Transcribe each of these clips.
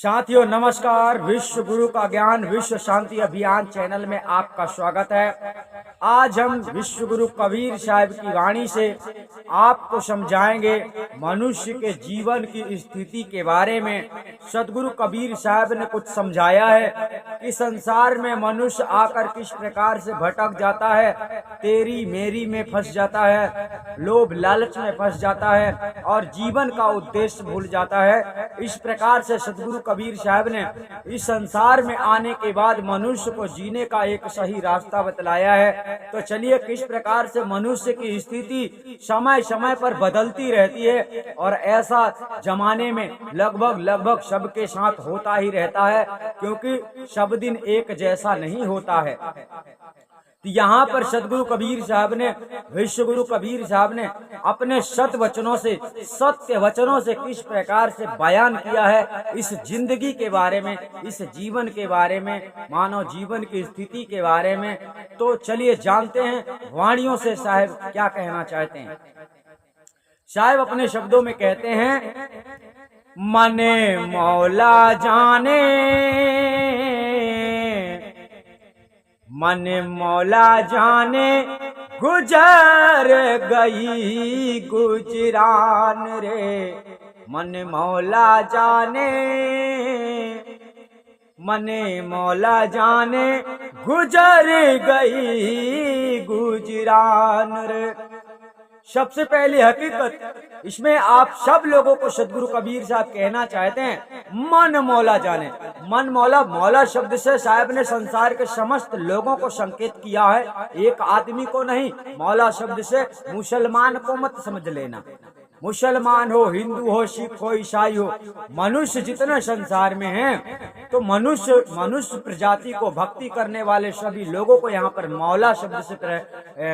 साथियों नमस्कार। विश्व गुरु का ज्ञान विश्व शांति अभियान चैनल में आपका स्वागत है। आज हम विश्व गुरु कबीर साहब की वाणी से आपको समझाएंगे मनुष्य के जीवन की स्थिति के बारे में। सदगुरु कबीर साहब ने कुछ समझाया है कि संसार में मनुष्य आकर किस प्रकार से भटक जाता है, तेरी मेरी में फंस जाता है, लोभ लालच में फंस जाता है और जीवन का उद्देश्य भूल जाता है। इस प्रकार से सदगुरु कबीर साहब ने इस संसार में आने के बाद मनुष्य को जीने का एक सही रास्ता बतलाया है। तो चलिए किस प्रकार से मनुष्य की स्थिति समय समय पर बदलती रहती है और ऐसा जमाने में लगभग सबके साथ होता ही रहता है, क्योंकि सब दिन एक जैसा नहीं होता है। तो यहाँ पर सदगुरु कबीर साहब ने, विश्व गुरु कबीर साहब ने अपने सत्य वचनों से किस प्रकार से बयान किया है इस जिंदगी के बारे में, इस जीवन के बारे में, मानव जीवन की स्थिति के बारे में। तो चलिए जानते हैं वाणियों से साहब क्या कहना चाहते हैं। साहब अपने शब्दों में कहते हैं, मने मौला जाने, मन मौला जाने गुजर गई गुजरान रे, मन मौला जाने, मन मौला जाने गुजर गई गुजरान रे। सबसे पहली हकीकत इसमें आप सब लोगों को सदगुरु कबीर साहब कहना चाहते हैं, मन मौला जाने। मन मौला, मौला शब्द से साहब ने संसार के समस्त लोगों को संकेत किया है, एक आदमी को नहीं। मौला शब्द से मुसलमान को मत समझ लेना, मुसलमान हो, हिंदू हो, सिख हो, ईसाई हो, मनुष्य जितने संसार में हैं, तो मनुष्य प्रजाति को भक्ति करने वाले सभी लोगों को यहाँ पर मौला शब्द से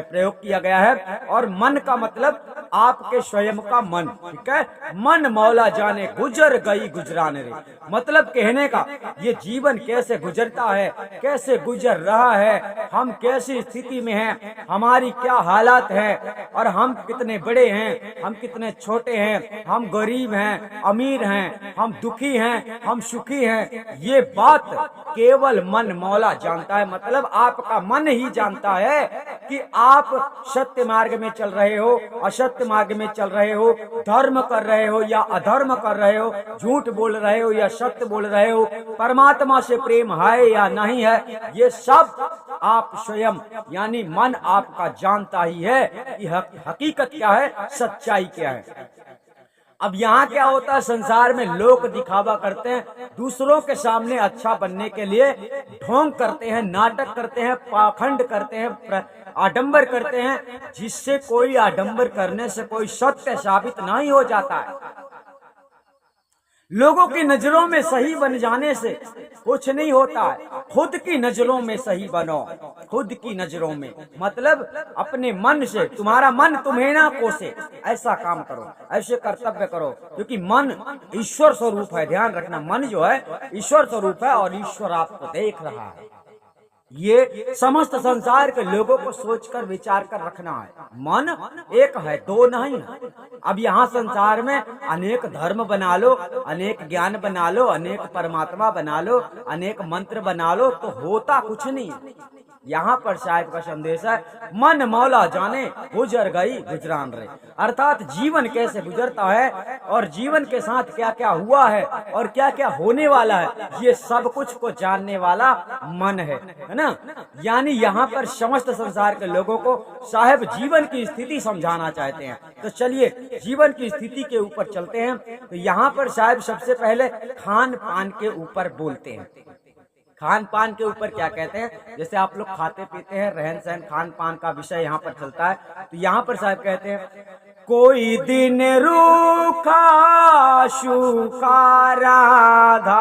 प्रयोग किया गया है। और मन का मतलब आपके स्वयं का मन, ठीक है। मन मौला जाने गुजर गई गुजरान रे, मतलब कहने का ये जीवन कैसे गुजरता है, कैसे गुजर रहा है, हम कैसी स्थिति में हैं, हमारी क्या हालात है और हम कितने बड़े हैं, हम कितने छोटे हैं, हम गरीब हैं, अमीर हैं, हम दुखी हैं, हम सुखी हैं, ये बात केवल मन मौला जानता है। मतलब आपका मन ही जानता है कि आप सत्य मार्ग में चल रहे हो, असत्य मार्ग में चल रहे हो, धर्म कर रहे हो या अधर्म कर रहे हो, झूठ बोल रहे हो या सत्य बोल रहे हो, परमात्मा से प्रेम है या नहीं है, ये सब आप स्वयं यानी मन आपका जानता ही है कि हकीकत क्या है, सच्चाई क्या है। अब यहाँ क्या होता है, संसार में लोग दिखावा करते हैं, दूसरों के सामने अच्छा बनने के लिए ढोंग करते हैं, नाटक करते हैं, पाखंड करते हैं, आडंबर करते हैं, जिससे कोई आडंबर करने से कोई सत्य साबित नहीं हो जाता है। लोगों की नजरों में सही बन जाने से कुछ नहीं होता है, खुद की नजरों में सही बनो, खुद की नजरों में, मतलब अपने मन से, तुम्हारा मन तुम्हें ना कोसे, ऐसा काम करो, ऐसे कर्तव्य करो, क्योंकि मन ईश्वर स्वरूप है। ध्यान रखना, मन जो है ईश्वर स्वरूप है और ईश्वर आपको देख रहा है। ये समस्त संसार के लोगों को सोचकर विचार कर रखना है। मन एक है, दो नहीं है। अब यहाँ संसार में अनेक धर्म बना लो, अनेक ज्ञान बना लो, अनेक परमात्मा बना लो, अनेक मंत्र बना लो, तो होता कुछ नहीं है। यहाँ पर साहिब का संदेश है, मन मौला जाने गुजर गई गुजरान रे, अर्थात जीवन कैसे गुजरता है और जीवन के साथ क्या क्या हुआ है और क्या क्या होने वाला है, ये सब कुछ को जानने वाला मन है ना। यानी यहाँ पर समस्त संसार के लोगों को साहिब जीवन की स्थिति समझाना चाहते हैं। तो चलिए जीवन की स्थिति के ऊपर चलते हैं। तो यहाँ पर साहिब सबसे पहले खान पान के ऊपर बोलते हैं। खान पान के ऊपर क्या कहते हैं, जैसे आप लोग खाते पीते हैं, रहन सहन, खान पान का विषय यहाँ पर चलता है। तो यहाँ पर साहब कहते हैं, कोई दिन रूखा सूखा राधा,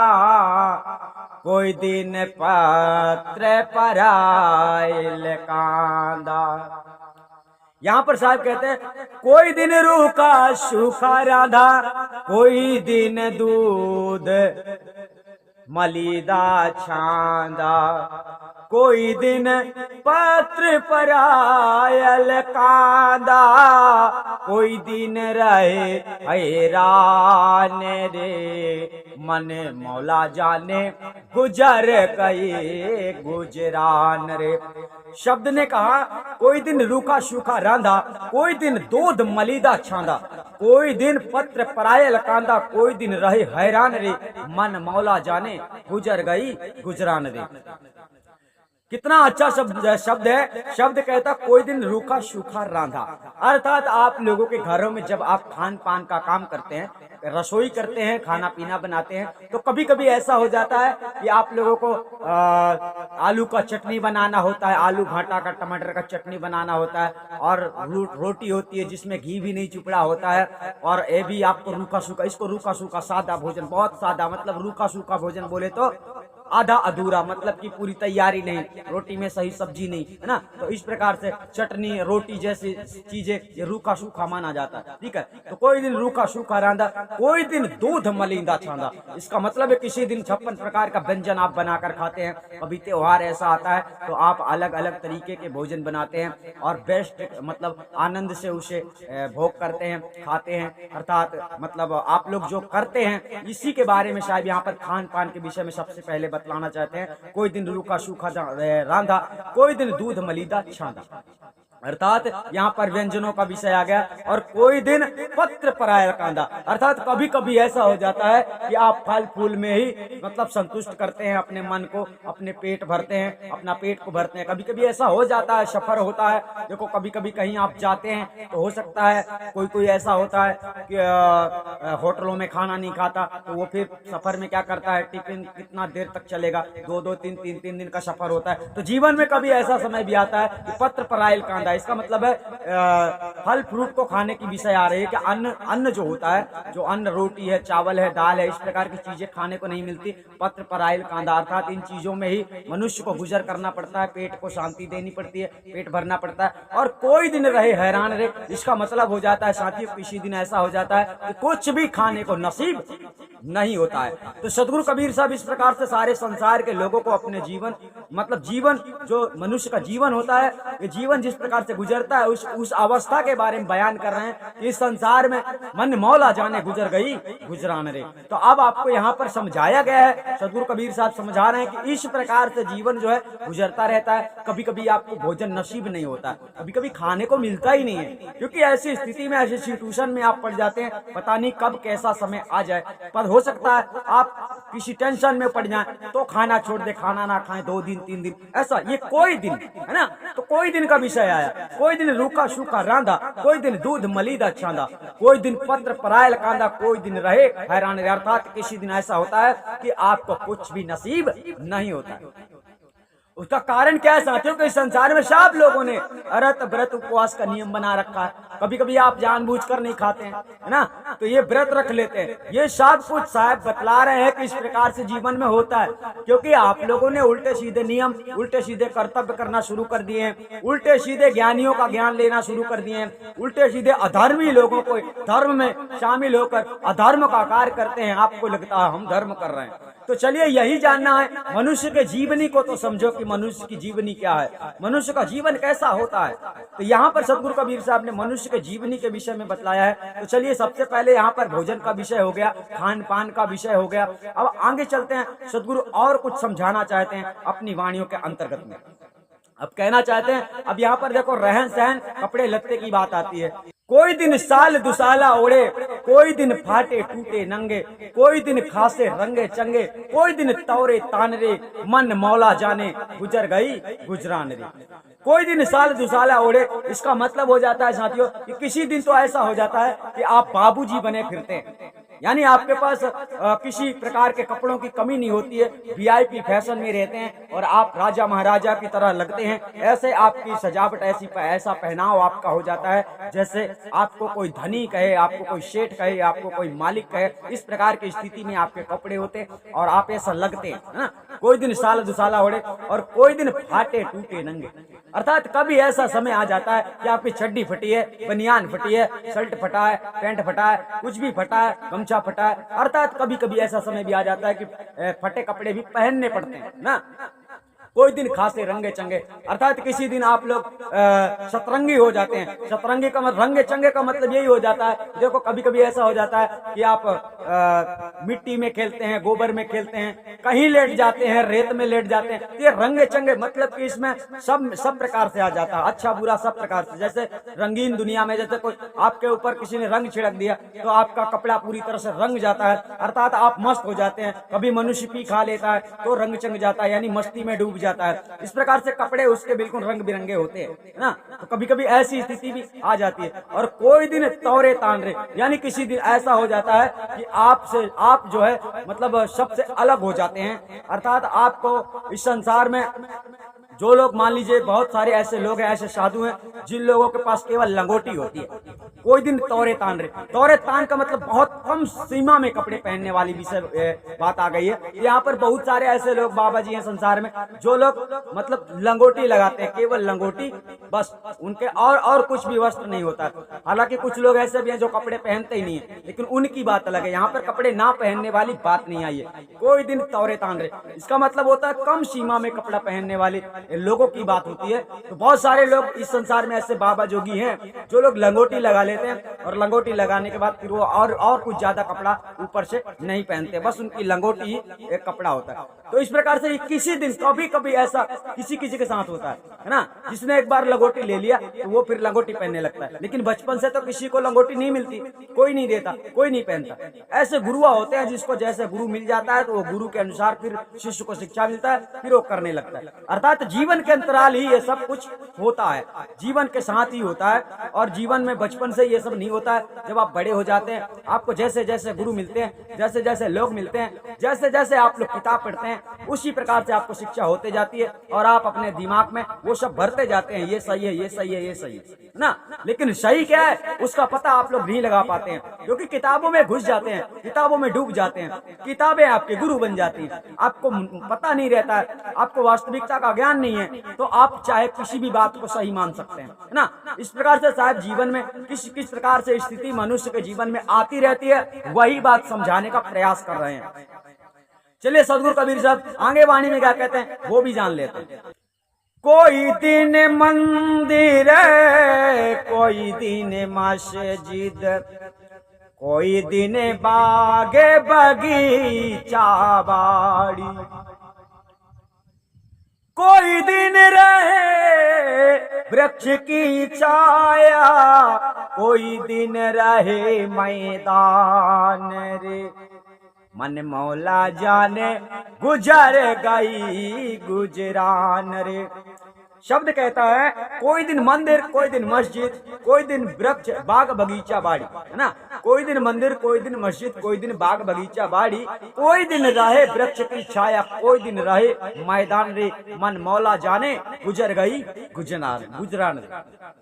कोई दिन पत्र पराइल कांदा। यहाँ पर साहब कहते हैं, कोई दिन रूखा सूखा राधा, कोई दिन दूध मलिदा छांदा, कोई दिन पत्र पर आयल कांदा, कोई दिन रहे हैरान रे, मन मौला जाने गुजर गए गुजरान रे। शब्द ने कहा कोई दिन रूखा सूखा रांधा, कोई दिन दूध मलीदा छांदा, कोई दिन पत्र परायल कांदा, कोई दिन रहे हैरान रे, मन मौला जाने गुजर गई गुजरान रे। कितना अच्छा शब्द है। शब्द कहता कोई दिन रूखा सूखा रांधा, अर्थात आप लोगों के घरों में जब आप खान पान का काम करते हैं, रसोई करते हैं, खाना पीना बनाते हैं, तो कभी कभी ऐसा हो जाता है कि आप लोगों को आलू का चटनी बनाना होता है, आलू भाटा का टमाटर का चटनी बनाना होता है, और रोटी होती है जिसमें घी भी नहीं चुपड़ा होता है, और ये भी आपको रूखा सूखा, इसको रूखा सूखा सादा भोजन, बहुत सादा, मतलब रूखा सूखा भोजन बोले तो आधा अधूरा, मतलब कि पूरी तैयारी नहीं, रोटी में सही सब्जी नहीं, है ना। तो इस प्रकार से चटनी रोटी जैसी चीजें ये रूखा सूखा माना जाता है, ठीक है। तो कोई दिन रूखा सूखा रांधा, कोई दिन दूध मलिंदा छांदा, इसका मतलब है किसी दिन 56 प्रकार का व्यंजन आप बनाकर खाते हैं। कभी त्योहार ऐसा आता है तो आप अलग अलग तरीके के भोजन बनाते हैं और बेस्ट मतलब आनंद से उसे भोग करते हैं, खाते हैं, अर्थात मतलब आप लोग जो करते हैं इसी के बारे में शायद यहाँ पर खान पान के विषय में सबसे पहले बतलाना चाहते हैं। कोई दिन रूखा सूखा रांधा, कोई दिन दूध मलीदा छांदा, अर्थात यहाँ पर व्यंजनों का विषय आ गया। और कोई दिन पत्र परायल कांदा, अर्थात कभी कभी ऐसा हो जाता है कि आप फल फूल में ही मतलब संतुष्ट करते हैं अपने मन को, अपने पेट भरते हैं, अपना पेट को भरते हैं। कभी कभी ऐसा हो जाता है, सफर होता है, देखो कभी कभी कहीं आप जाते हैं तो हो सकता है कोई ऐसा होता है कि होटलों में खाना नहीं खाता, तो वो फिर सफर में क्या करता है, टिफिन कितना देर तक चलेगा, 2-2 3-3 दिन का सफर होता है। तो जीवन में कभी ऐसा समय भी आता है कि पत्र परायल कांदा, इसका मतलब है फल फ्रूट को खाने की विषय आ रही है कि अन्न जो होता है, जो अन्न रोटी है, चावल है, दाल है, इस प्रकार की चीजें खाने को नहीं मिलती। पत्र परायल कांदा, अर्थात इन चीजों में ही मनुष्य को गुजर करना पड़ता है, पेट को शांति देनी पड़ती है, पेट भरना पड़ता है। और कोई दिन रहे हैरान रे, इसका मतलब हो जाता है साथियों किसी दिन ऐसा हो जाता है कि कुछ भी खाने को नसीब नहीं होता है। तो सदगुरु कबीर साहब इस प्रकार से सारे संसार के लोगों को अपने जीवन मतलब जीवन जो मनुष्य का जीवन होता है, ये जीवन जिस प्रकार से गुजरता है उस अवस्था के बारे में बयान कर रहे हैं कि इस संसार में मन मौला जाने गुजर गई गुजरान रे। तो अब आपको यहाँ पर समझाया गया है, सदगुरु कबीर साहब समझा रहे हैं कि इस प्रकार से जीवन जो है गुजरता रहता है। कभी कभी आपको भोजन नसीब नहीं होता, कभी कभी खाने को मिलता ही नहीं है, क्योंकि ऐसी स्थिति में, ऐसी सिचुएशन में आप पड़ जाते हैं, पता नहीं कब कैसा समय आ जाए। पर हो सकता है आप किसी टेंशन में पड़ जाएं तो खाना छोड़ दे, खाना ना खाएं 2 दिन 3 दिन, ऐसा ये कोई दिन है ना। तो कोई दिन का विषय आया, कोई दिन रूखा सूखा रांधा, कोई दिन दूध मलीदा छांदा, कोई दिन पत्र परायल कांदा, कोई दिन रहे हैरान, अर्थात किसी दिन ऐसा होता है कि आपको कुछ भी नसीब नहीं होता। उसका कारण क्या है साथियों, कि संसार में सब लोगों ने व्रत व्रत उपवास का नियम बना रखा है। कभी कभी आप जानबूझकर नहीं खाते हैं, है ना, तो ये व्रत रख लेते हैं। ये सब कुछ साहब बतला रहे हैं कि इस प्रकार से जीवन में होता है, क्योंकि आप लोगों ने उल्टे सीधे नियम, उल्टे सीधे कर्तव्य करना शुरू कर दिए हैं, उल्टे सीधे ज्ञानियों का ज्ञान लेना शुरू कर दिए हैं, उल्टे सीधे अधर्मी लोगों को धर्म में शामिल होकर अधर्म का कार्य करते हैं। आपको लगता है हम धर्म कर रहे हैं, तो चलिए यही जानना है, मनुष्य के जीवनी को तो समझो कि मनुष्य की जीवनी क्या है, मनुष्य का जीवन कैसा होता है। तो यहाँ पर सदगुरु कबीर साहब ने मनुष्य के जीवनी के विषय में बतलाया है। तो चलिए सबसे पहले यहाँ पर भोजन का विषय हो गया, खान पान का विषय हो गया। अब आगे चलते हैं, सदगुरु और कुछ समझाना चाहते हैं अपनी वाणियों के अंतर्गत में। अब कहना चाहते हैं, अब यहाँ पर देखो रहन सहन कपड़े लत्ते की बात आती है। कोई दिन साल दुसाला ओढ़े, कोई दिन फाटे टूटे नंगे, कोई दिन खासे रंगे चंगे, कोई दिन तौरे तानरे, मन मौला जाने गुजर गई गुजरान रे। कोई दिन साल दुसाला ओढ़े, इसका मतलब हो जाता है साथियों कि किसी दिन तो ऐसा हो जाता है कि आप बाबूजी बने फिरते हैं, यानी आपके पास किसी प्रकार के कपड़ों की कमी नहीं होती है, वीआईपी फैशन में रहते हैं और आप राजा महाराजा की तरह लगते हैं। ऐसे आपकी सजावट, ऐसा पहनाव आपका हो जाता है जैसे आपको कोई धनी कहे, आपको कोई सेठ कहे, आपको कोई मालिक कहे। इस प्रकार की स्थिति में आपके कपड़े होते हैं और आप ऐसा लगते हैं, है ना। कोई दिन साल दुसाला ओढ़े और कोई दिन फाटे टूटे नंगे, अर्थात कभी ऐसा समय आ जाता है कि आपकी चड्डी फटी है, बनियान फटी है, शर्ट फटा है, पैंट फटा है, कुछ भी फटा है, गमछा फटा है। अर्थात कभी कभी ऐसा समय भी आ जाता है कि फटे कपड़े भी पहनने पड़ते हैं ना। कोई दिन खासे रंगे चंगे, अर्थात किसी दिन आप लोग शतरंगी हो जाते हैं। शतरंगी का मतलब, रंगे चंगे का मतलब यही हो जाता है, देखो कभी कभी ऐसा हो जाता है कि आप मिट्टी में खेलते हैं, गोबर में खेलते हैं, कहीं लेट जाते हैं, रेत में लेट जाते हैं, ये रंगे चंगे मतलब कि इसमें सब प्रकार से आ जाता है, अच्छा बुरा सब प्रकार से। जैसे रंगीन दुनिया में जैसे कोई आपके ऊपर किसी ने रंग छिड़क दिया तो आपका कपड़ा पूरी तरह से रंग जाता है, अर्थात आप मस्त हो जाते हैं। कभी मनुष्य पी खा लेता है तो रंग चंग जाता है, यानी मस्ती में डूब जाता है। इस प्रकार से कपड़े उसके बिल्कुल रंग बिरंगे होते हैं, है ना। तो कभी कभी ऐसी स्थिति भी आ जाती है। और कोई दिन तौरे तानरे, यानी किसी दिन ऐसा हो जाता है कि आप जो है मतलब सबसे अलग हो जाते हैं, अर्थात आपको इस संसार में जो लोग, मान लीजिए बहुत सारे ऐसे लोग हैं, ऐसे साधु हैं जिन लोगों के पास केवल लंगोटी होती है, कोई दिन तौरे तान रहे। तौरे तान का मतलब बहुत कम सीमा में कपड़े पहनने वाली विषय बात आ गई है। यहाँ पर बहुत सारे ऐसे लोग बाबा जी हैं संसार में जो लोग मतलब लंगोटी लगाते हैं, केवल लंगोटी बस, उनके और कुछ भी वस्त्र नहीं होता। हालांकि कुछ लोग ऐसे भी हैं जो कपड़े पहनते ही नहीं है, लेकिन उनकी बात अलग है। यहाँ पर कपड़े ना पहनने वाली बात नहीं आई है, कोई दिन तौरे तान रहे, इसका मतलब होता है कम सीमा में कपड़ा पहनने वाले लोगों की बात होती है। तो बहुत सारे लोग इस संसार में ऐसे बाबा जोगी हैं जो लोग लंगोटी लगा लेते हैं, और लंगोटी लगाने के बाद फिर वो और कुछ ज्यादा कपड़ा ऊपर से नहीं पहनते, बस उनकी लंगोटी ही एक कपड़ा होता है। तो इस प्रकार से किसी दिन कभी कभी ऐसा किसी के साथ होता है ना, जिसने एक बार लंगोटी ले लिया तो वो फिर लंगोटी पहनने लगता है। लेकिन बचपन से तो किसी को लंगोटी नहीं मिलती, कोई नहीं देता, कोई नहीं पहनता। ऐसे गुरुआ होते हैं जिसको जैसे गुरु मिल जाता है तो वो गुरु के अनुसार फिर शिष्य को शिक्षा मिलता है, फिर वो करने लगता है। अर्थात जीवन के अंतराल ही ये सब कुछ होता है, जीवन के साथ ही होता है। और जीवन में बचपन से ये सब नहीं होता है, जब आप बड़े हो जाते हैं, आपको जैसे जैसे गुरु मिलते हैं, जैसे जैसे लोग मिलते हैं, जैसे जैसे आप लोग किताब पढ़ते हैं, उसी प्रकार से आपको शिक्षा होते जाती है और आप अपने दिमाग में वो सब भरते जाते हैं, ये सही है, ये सही है, ये सही है ना। लेकिन सही क्या है उसका पता आप लोग नहीं लगा पाते हैं, क्योंकि किताबों में घुस जाते हैं, किताबों में डूब जाते हैं, किताबें आपके गुरु बन जाती हैं, आपको पता नहीं रहता है, आपको वास्तविकता का ज्ञान नहीं है, तो आप चाहे किसी भी बात को सही मान सकते हैं, है ना। इस प्रकार से शायद जीवन में किस प्रकार से स्थिति मनुष्य के जीवन में आती रहती है, वही बात समझाने का प्रयास कर रहे हैं। चलिए सदगुरु कबीर साहब आगे वाणी में क्या कहते हैं वो भी जान लेते हैं। कोई दिन मंदिर, कोई दिन मस्जिद, कोई दिन बागे बगीचा बाड़ी, कोई दिन रहे वृक्ष की छाया, कोई दिन रहे मैदान रे, मन मौला जाने गुजर गई गुजरान रे। शब्द कहता है कोई दिन मंदिर, कोई दिन मस्जिद, कोई दिन वृक्ष बाग बगीचा बाड़ी, है ना। कोई दिन मंदिर, कोई दिन मस्जिद, कोई दिन बाग बगीचा बाड़ी, कोई दिन रहे वृक्ष की छाया, कोई दिन रहे मैदान रे, मन मौला जाने गुजर गई गुजरान रे।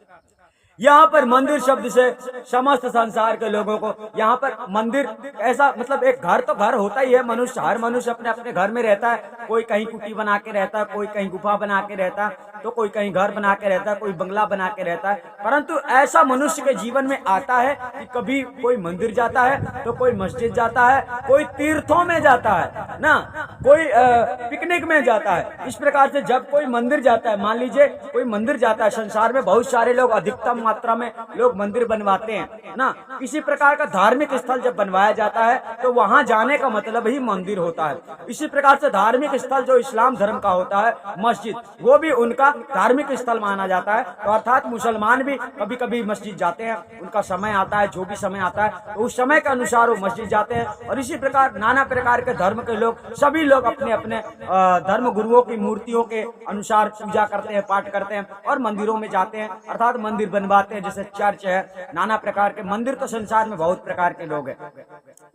यहाँ पर मंदिर शब्द से समस्त संसार के लोगों को, यहाँ पर मंदिर ऐसा मतलब एक घर तो घर होता ही है, मनुष्य हर मनुष्य अपने अपने घर में रहता है, कोई कहीं कुटी बना के रहता है, कोई कहीं गुफा बना के रहता है, तो कोई कहीं घर बना के रहता है, कोई बंगला बना के रहता है। परंतु ऐसा मनुष्य के जीवन में आता है कि कभी कोई मंदिर जाता है तो कोई मस्जिद जाता है, कोई तीर्थों में जाता है ना, कोई पिकनिक में जाता है। इस प्रकार से जब कोई मंदिर जाता है, मान लीजिए कोई मंदिर जाता है, संसार में बहुत सारे लोग, अधिकतम मात्रा में लोग मंदिर बनवाते हैं ना। किसी प्रकार का धार्मिक स्थल जब बनवाया जाता है तो वहां जाने का मतलब ही मंदिर होता है। इसी प्रकार से धार्मिक स्थल जो इस्लाम धर्म का होता है मस्जिद, वो भी उनका धार्मिक स्थल माना जाता है। तो अर्थात मुसलमान भी कभी कभी मस्जिद जाते हैं, उनका समय आता है, जो भी समय आता है तो उस समय के अनुसार वो मस्जिद जाते हैं। और इसी प्रकार नाना प्रकार के धर्म के लोग, सभी लोग अपने अपने धर्म गुरुओं की मूर्तियों के अनुसार पूजा करते हैं, पाठ करते हैं और मंदिरों में जाते हैं, अर्थात मंदिर बनवाते हैं, जैसे चर्च है, नाना प्रकार के मंदिर। तो संसार में बहुत प्रकार के लोग हैं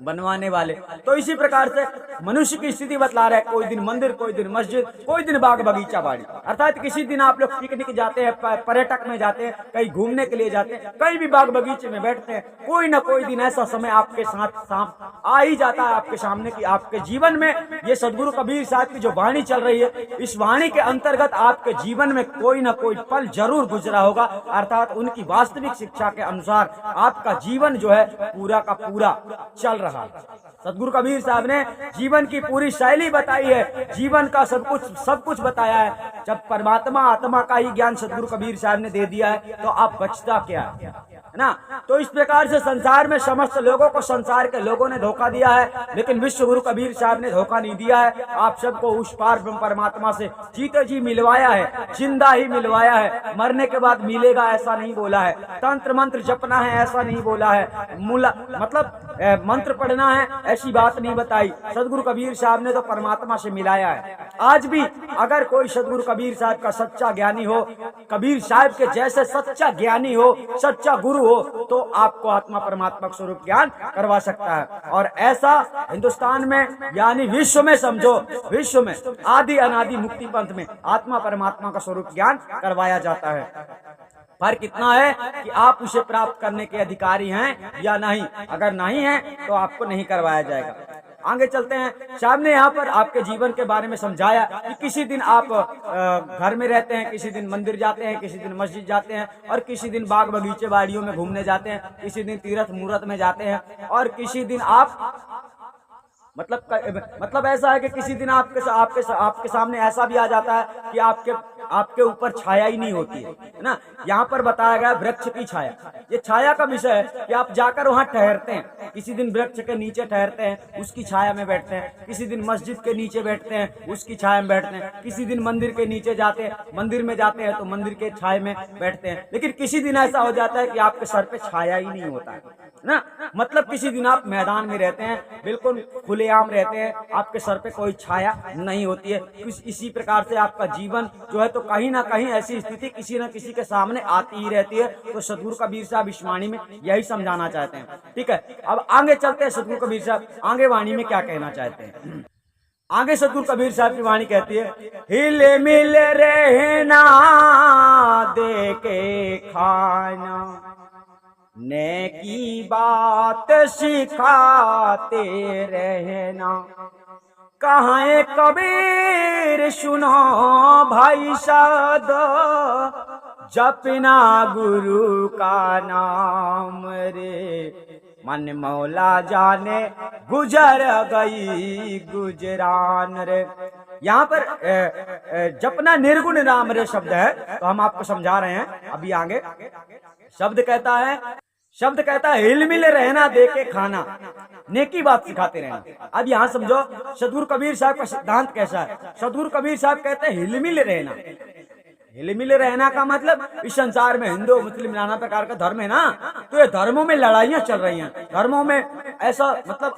बनवाने वाले। तो इसी प्रकार से मनुष्य की स्थिति बतला रहा है, कोई दिन मंदिर, कोई दिन मस्जिद, कोई दिन बाग बगीचा बाड़ी। अर्थात किसी दिन आप लोग पिकनिक जाते हैं, पर्यटक में जाते हैं, कहीं घूमने के लिए जाते हैं, कहीं भी बाग बगीचे में बैठते हैं, कोई ना कोई दिन ऐसा समय आपके साथ आ ही जाता है आपके सामने की आपके जीवन में ये सदगुरु कबीर साहब की जो वाणी चल रही है, इस वाणी के अंतर्गत आपके जीवन में कोई ना कोई पल जरूर गुजरा होगा। अर्थात उनकी वास्तविक शिक्षा के अनुसार आपका जीवन जो है पूरा का पूरा चल रहा है। सदगुरु कबीर साहब ने जीवन जीवन की पूरी शैली बताई है, जीवन का सब कुछ बताया है। जब परमात्मा आत्मा का ही ज्ञान सदगुरु कबीर साहब ने दे दिया है तो आप बचता क्या है ना। तो इस प्रकार से संसार में समस्त लोगों को संसार के लोगों ने धोखा दिया है, लेकिन विश्व गुरु कबीर साहब ने धोखा नहीं दिया है। आप सबको उस पार ब्रह्म परमात्मा से जीते जी मिलवाया है, जिंदा ही मिलवाया है। मरने के बाद मिलेगा ऐसा नहीं बोला है, तंत्र मंत्र जपना है ऐसा नहीं बोला है, मंत्र पढ़ना है ऐसी बात नहीं बताई। सदगुरु कबीर साहब ने तो परमात्मा से मिलाया है। आज भी अगर कोई सदगुरु कबीर साहब का सच्चा ज्ञानी हो, कबीर साहब के जैसे सच्चा ज्ञानी हो, सच्चा गुरु हो, तो आपको आत्मा परमात्मा स्वरूप ज्ञान करवा सकता है। और ऐसा हिंदुस्तान में यानी विश्व में समझो, विश्व में आदि अनादि मुक्ति पंथ में आत्मा परमात्मा का स्वरूप ज्ञान करवाया जाता है। फर्क इतना है कि आप उसे प्राप्त करने के अधिकारी हैं या नहीं। अगर नहीं है तो आपको नहीं करवाया जाएगा। आगे चलते हैं। साहब ने यहाँ पर आपके जीवन के बारे में समझाया कि किसी दिन आप घर में रहते हैं, किसी दिन मंदिर जाते हैं, किसी दिन मस्जिद जाते हैं, और किसी दिन बाग बगीचे बाड़ियों में घूमने जाते हैं, किसी दिन तीर्थ मूर्त में जाते हैं, और किसी दिन आप मतलब ऐसा है कि किसी दिन आपके सामने ऐसा भी आ जाता है कि आपके ऊपर छाया ही नहीं होती है ना। यहाँ पर बताया गया वृक्ष की छाया। ये छाया का विषय है कि आप जाकर वहाँ ठहरते हैं। किसी दिन वृक्ष के नीचे ठहरते हैं, उसकी छाया में बैठते हैं। किसी दिन मस्जिद के नीचे बैठते हैं, उसकी छाया में बैठते हैं। किसी दिन मंदिर के नीचे जाते हैं, मंदिर में जाते हैं तो मंदिर के छाया में बैठते हैं। लेकिन किसी दिन ऐसा हो जाता है कि आपके सर पे छाया ही नहीं होता है ना। मतलब किसी दिन आप मैदान में रहते हैं, बिल्कुल खुलेआम रहते हैं, आपके सर पे कोई छाया नहीं होती है। इसी प्रकार से आपका जीवन जो है तो कहीं ना कहीं ऐसी स्थिति किसी न किसी के सामने आती ही रहती है। तो सदगुरु कबीर साहब इस वाणी में यही समझाना चाहते हैं। ठीक है, अब आगे चलते हैं। सदगुरु कबीर साहब आगे वाणी में क्या कहना चाहते हैं। आगे सदगुरु कबीर साहब की वाणी कहती है, हिले मिल रहना दे के खाना, नेकी बात सिखाते रहना। कहाँ कबीर सुनो भाई साध, जपना गुरु का नाम रे। मन मौला जाने गुजर गई गुजरान रे। यहाँ पर जपना निर्गुण नाम रे शब्द है, तो हम आपको समझा रहे हैं अभी आगे। शब्द कहता है हिलमिल रहना दे के खाना, नेकी बात सिखाते रहना। अब यहाँ समझो सदगुरु कबीर साहब का सिद्धांत कैसा है। सदगुरु कबीर साहब कहते हैं हिलमिल रहना। हिलमिल रहना का मतलब इस संसार में हिंदू मुस्लिम नाना प्रकार का धर्म है ना, तो ये धर्मों में लड़ाइयां चल रही हैं। धर्मों में ऐसा मतलब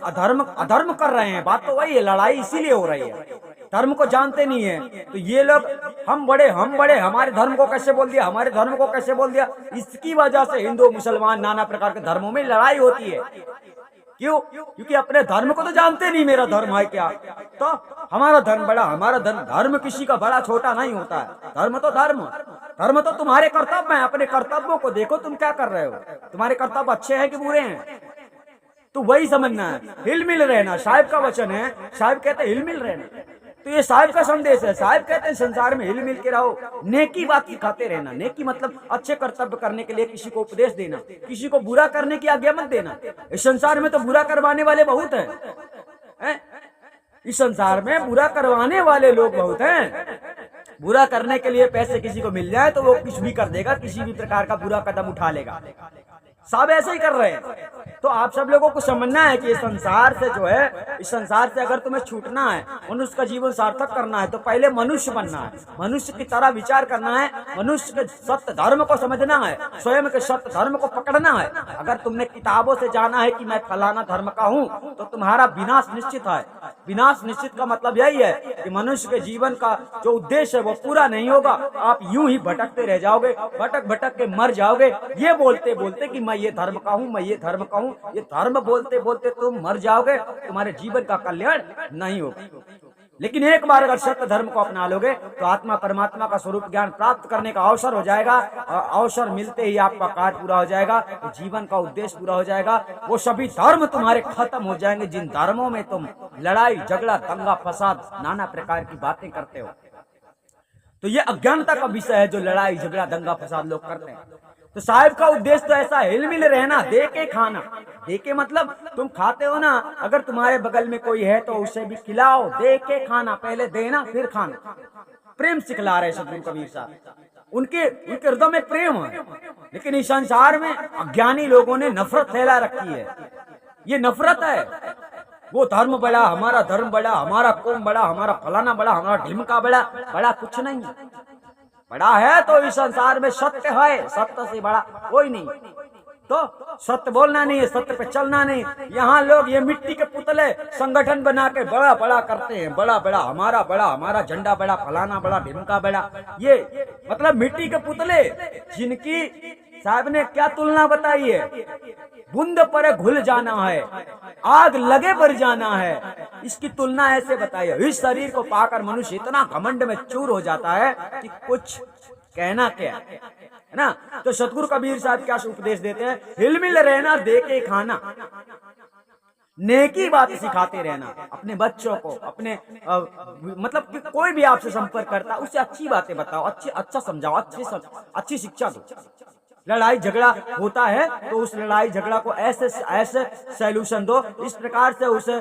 अधर्म कर रहे हैं। बात तो वही है, लड़ाई इसीलिए हो रही है, धर्म को जानते नहीं है। तो ये लोग हम बड़े हमारे धर्म को कैसे बोल दिया, हमारे धर्म को कैसे बोल दिया। इसकी वजह से हिंदू मुसलमान नाना प्रकार के धर्मों में लड़ाई होती है। क्यों? क्योंकि अपने धर्म को तो जानते नहीं, मेरा धर्म है क्या, तो हमारा धर्म बड़ा, हमारा धर्म किसी का बड़ा छोटा नहीं होता है। धर्म तो तुम्हारे कर्तव्य है। अपने कर्तव्यों को देखो, तुम क्या कर रहे हो, तुम्हारे कर्तव्य अच्छे हैं कि बुरे हैं, तो वही समझना है। हिलमिल रहना साहिब का वचन है। साहिब कहते हैं हिलमिल रहना, तो ये साहिब का संदेश है। साहिब कहते हैं संसार में हिल मिल के रहो, नेकी बात सिखाते रहना। नेकी मतलब अच्छे कर्तव्य करने के लिए किसी को उपदेश देना, किसी को बुरा करने की आज्ञा मत देना। इस संसार में तो बुरा करवाने वाले बहुत हैं। इस संसार में बुरा करवाने वाले लोग बहुत हैं। बुरा करने के लिए पैसे किसी को मिल जाए तो वो कुछ भी कर देगा, किसी भी प्रकार का बुरा कदम उठा लेगा। सब ऐसे ही कर रहे हैं। तो आप सब लोगों को समझना है कि इस संसार से जो है, इस संसार से अगर तुम्हें छूटना है, मनुष्य का जीवन सार्थक करना है, तो पहले मनुष्य बनना है, मनुष्य की तरह विचार करना है, मनुष्य के सत्य धर्म को समझना है, स्वयं के सत्य धर्म को पकड़ना है। अगर तुमने किताबों से जाना है कि मैं फलाना धर्म का हूँ, तो तुम्हारा विनाश निश्चित है। विनाश निश्चित का मतलब यही है कि मनुष्य के जीवन का जो उद्देश्य है वो पूरा नहीं होगा। आप यूं ही भटकते रह जाओगे, भटक के मर जाओगे, ये बोलते बोलते कि मैं ये धर्म का हूँ, मैं ये धर्म का हूँ। ये धर्म बोलते बोलते तुम मर जाओगे, तुम्हारे जीवन का कल्याण नहीं होगा। लेकिन एक बार अगर सत्य धर्म को अपना लोगे तो आत्मा परमात्मा का स्वरूप ज्ञान प्राप्त करने का अवसर हो जाएगा, और अवसर मिलते ही आपका कार्य पूरा हो जाएगा, तो जीवन का उद्देश्य पूरा हो जाएगा। वो सभी धर्म तुम्हारे खत्म हो जाएंगे जिन धर्मों में तुम लड़ाई झगड़ा दंगा फसाद नाना प्रकार की बातें करते हो। तो ये अज्ञानता का विषय है, जो लड़ाई झगड़ा दंगा फसाद लोग करते हैं। तो साहिब का उद्देश्य तो ऐसा हिल मिल रहना, दे के खाना। दे के मतलब तुम खाते हो ना, अगर तुम्हारे बगल में कोई है तो उसे भी खिलाओ, दे के खाना, पहले देना फिर खाना। प्रेम सिखला रहे सदगुरु कबीर साहब। उनके हृदय में प्रेम है, लेकिन इस संसार में अज्ञानी लोगों ने नफरत फैला रखी है। ये नफरत है, वो धर्म बड़ा, हमारा धर्म बड़ा, हमारा कौम बड़ा, हमारा फलाना बड़ा, हमारा ढिमका बड़ा। बड़ा कुछ नहीं, बड़ा है तो इस संसार में सत्य है, सत्य से बड़ा कोई नहीं। तो सत्य बोलना नहीं है, सत्य पे चलना नहीं। यहाँ लोग ये मिट्टी के पुतले संगठन बना के बड़ा बड़ा करते हैं, बड़ा बड़ा, हमारा झंडा बड़ा, फलाना बड़ा, ढिमका बड़ा। ये मतलब मिट्टी के पुतले जिनकी साहब ने क्या तुलना बताई है, बूंद पर घुल जाना है, आग लगे पर जाना है, इसकी तुलना ऐसे बताई है। इस शरीर को पाकर मनुष्य इतना घमंड में चूर हो जाता है कि कुछ कहना क्या है ना। तो सतगुरु कबीर साहब क्या उपदेश देते हैं, हिल मिल रहना, दे के खाना, नेकी बात सिखाते रहना अपने बच्चों को, अपने मतलब कि कोई भी आपसे संपर्क करता उसे अच्छी बातें बताओ, अच्छा समझाओ, अच्छी शिक्षा दो। लड़ाई झगड़ा होता है तो उस लड़ाई झगड़ा को ऐसे सॉल्यूशन दो, इस प्रकार से उसे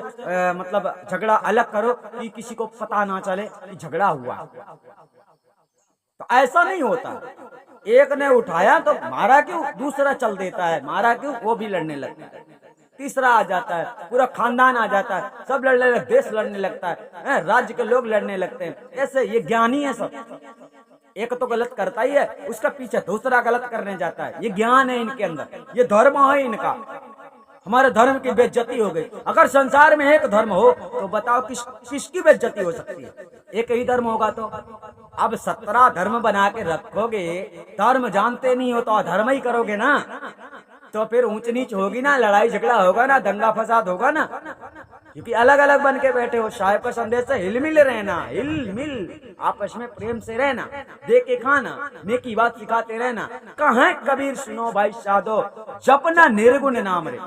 मतलब झगड़ा अलग करो कि किसी को पता ना चले कि झगड़ा हुआ। तो ऐसा नहीं होता, एक ने उठाया तो मारा क्यों, दूसरा चल देता है, मारा क्यों, वो भी लड़ने लगता है, तीसरा आ जाता है, पूरा खानदान आ जाता है, सब लड़ने लगते, देश लड़ने लगता है, राज्य के लोग लड़ने लगते हैं। ऐसे ये ज्ञानी है सब, एक तो गलत करता ही है, उसका पीछे दूसरा गलत करने जाता है। ये ज्ञान है इनके अंदर, ये धर्म है इनका। हमारे धर्म की बेइज्जती हो गई। अगर संसार में एक धर्म हो तो बताओ किसकी बेइज्जती हो सकती है? एक ही धर्म होगा तो अब 17 धर्म बना के रखोगे, धर्म जानते नहीं हो तो अधर्म ही करोगे ना, तो फिर ऊंच नीच होगी ना, लड़ाई झगड़ा होगा ना, दंगा फसाद होगा ना, क्योंकि अलग अलग बन के बैठे हो। साहिब का संदेश है हिल मिल रहना, हिल मिल आपस में प्रेम से रहना, दे के खाना, नेकी बात सिखाते रहना। कहाँ कबीर सुनो भाई साधो, जपना निर्गुण नाम रे।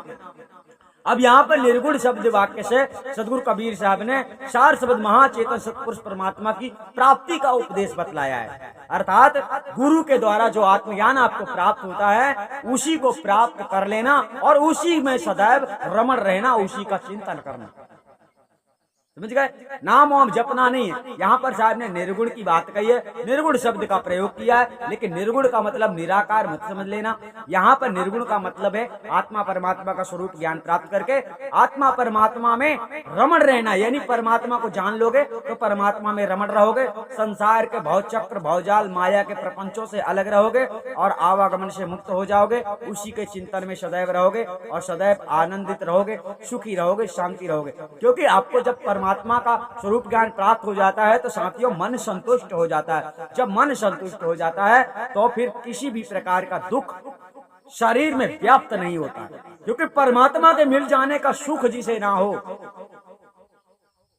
अब यहाँ पर निर्गुण शब्द वाक्य से सदगुरु कबीर साहब ने 4 शब्द महाचेतन सतपुरुष परमात्मा की प्राप्ति का उपदेश बतलाया है। अर्थात गुरु के द्वारा जो आत्मज्ञान आपको प्राप्त होता है उसी को प्राप्त कर लेना और उसी में सदैव रमण रहना, उसी का चिंतन करना। समझ गए? नाम वाम जपना नहीं है। यहाँ पर साहब ने निर्गुण की बात कही है, निर्गुण शब्द का प्रयोग किया है, लेकिन निर्गुण का मतलब निराकार मत समझ लेना। यहाँ पर निर्गुण का मतलब है आत्मा परमात्मा का स्वरूप ज्ञान प्राप्त करके आत्मा परमात्मा में रमण रहना, यानी परमात्मा को जान लोगे तो परमात्मा में रमण रहोगे, संसार के भव चक्र भवजाल माया के प्रपंचों से अलग रहोगे और आवागमन से मुक्त हो जाओगे, उसी के चिंतन में सदैव रहोगे और सदैव आनंदित रहोगे, सुखी रहोगे, शांति रहोगे। क्योंकि आपको जब परमात्मा का स्वरूप ज्ञान प्राप्त हो जाता है तो साथियों मन संतुष्ट हो जाता है। जब मन संतुष्ट हो जाता है तो फिर किसी भी प्रकार का दुख शरीर में व्याप्त नहीं होता, क्योंकि परमात्मा के मिल जाने का सुख जिसे ना हो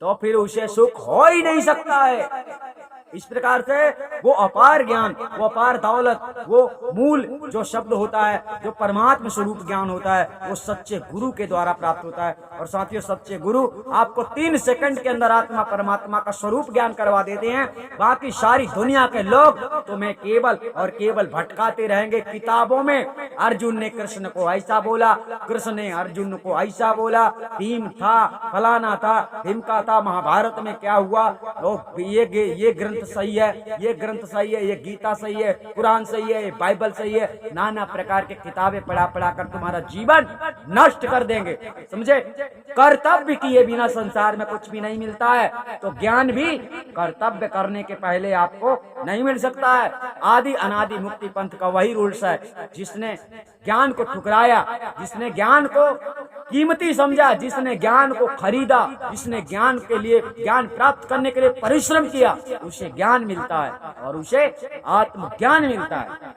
तो फिर उसे सुख हो ही नहीं सकता है। इस प्रकार से वो अपार ज्ञान, वो अपार दौलत, वो मूल जो शब्द होता है, जो परमात्मा स्वरूप ज्ञान होता है, वो सच्चे गुरु के द्वारा प्राप्त होता है। और साथियों सच्चे गुरु आपको 3 सेकंड के अंदर आत्मा परमात्मा का स्वरूप ज्ञान करवा देते हैं। बाकी सारी दुनिया के लोग तुम्हें केवल और केवल भटकाते रहेंगे। किताबों में अर्जुन ने कृष्ण को ऐसा बोला, कृष्ण ने अर्जुन को ऐसा बोला, भीम था, फलाना था, भीमका था, महाभारत में क्या हुआ, ये ग्रंथ सही है, ये ग्रंथ सही है, ये गीता सही है, कुरान सही है, ये बाइबल सही है। नाना प्रकार के किताबें पढ़ा कर तुम्हारा जीवन नष्ट कर देंगे। समझे? कर्तव्य किए बिना संसार में कुछ भी नहीं मिलता है, तो ज्ञान भी कर्तव्य करने के पहले आपको नहीं मिल सकता है। आदि अनादि मुक्ति पंथ का वही रूल्स है। जिसने ज्ञान को ठुकराया, जिसने ज्ञान को कीमती समझा, जिसने ज्ञान को खरीदा, जिसने ज्ञान के लिए, ज्ञान प्राप्त करने के लिए परिश्रम किया, उसे ज्ञान मिलता है और उसे आत्मज्ञान मिलता है।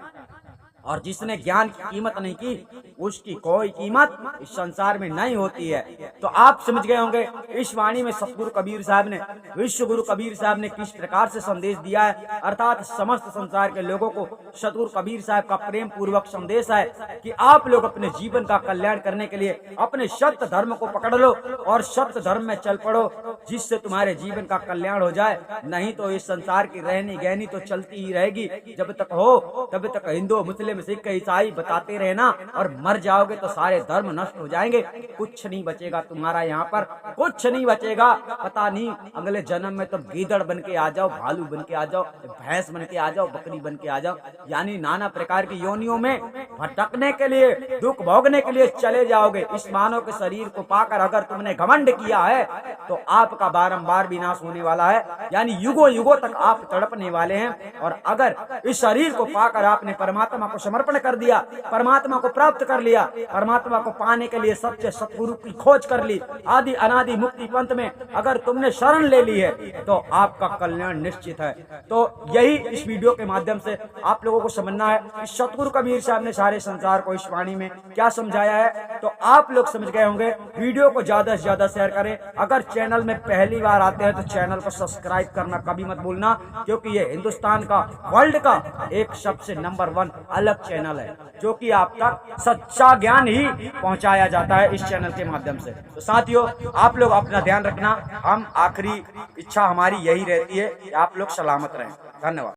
और जिसने ज्ञान की कीमत नहीं की, उसकी कोई कीमत इस संसार में नहीं होती है। तो आप समझ गए होंगे इस वाणी में सतगुरु कबीर साहब ने, विश्व गुरु कबीर साहब ने किस प्रकार से संदेश दिया है, अर्थात समस्त संसार के लोगों को सतगुरु कबीर साहब का प्रेम पूर्वक संदेश है कि आप लोग अपने जीवन का कल्याण करने के लिए अपने सत्य धर्म को पकड़ लो और सत्य धर्म में चल पड़ो, जिससे तुम्हारे जीवन का कल्याण हो जाए। नहीं तो इस संसार की रहनी गहनी तो चलती ही रहेगी। जब तक हो तब तक हिंदू, मुस्लिम, सिख, ईसाई बताते रहना, और मर जाओगे तो सारे धर्म नष्ट हो जाएंगे, कुछ नहीं बचेगा तुम्हारा, यहाँ पर कुछ नहीं बचेगा। पता नहीं अगले जन्म में तो गीदड़ बन के आ जाओ, भालू बन के आ जाओ, भैंस बन के आ जाओ, बकरी बन के आ जाओ, यानी नाना प्रकार की योनियों में भटकने के लिए, दुख भोगने के लिए चले जाओगे। इस मानव के शरीर को पाकर अगर तुमने घमंड किया है तो आपका बारंबार विनाश होने वाला है, यानी युगों युगों तक आप तड़पने वाले हैं। और अगर इस शरीर को पाकर आपने परमात्मा को समर्पण कर दिया, परमात्मा को प्राप्त कर लिया, परमात्मा को पाने के लिए सच्चे सतगुरु की खोज कर ली, आदि अनादि मुक्ति पंथ में अगर तुमने शरण ले ली है तो आपका कल्याण निश्चित है। तो यही इस वीडियो के माध्यम से आप लोगों को समझना है कि सतगुरु कबीर साहब ने सारे संसार को इस वाणी में क्या समझाया है, तो आप लोग समझ गए होंगे। वीडियो को ज्यादा से ज्यादा शेयर करें। अगर चैनल में पहली बार आते हैं तो चैनल को सब्सक्राइब करना कभी मत भूलना, क्योंकि ये हिंदुस्तान का, वर्ल्ड का एक सबसे नंबर 1 अलग चैनल है, जो कि आप तक सच्चा ज्ञान ही पहुंचाया जाता है इस चैनल के माध्यम से। तो साथियों, आप लोग अपना ध्यान रखना। हम आखिरी इच्छा हमारी यही रहती है कि आप लोग सलामत रहें। धन्यवाद।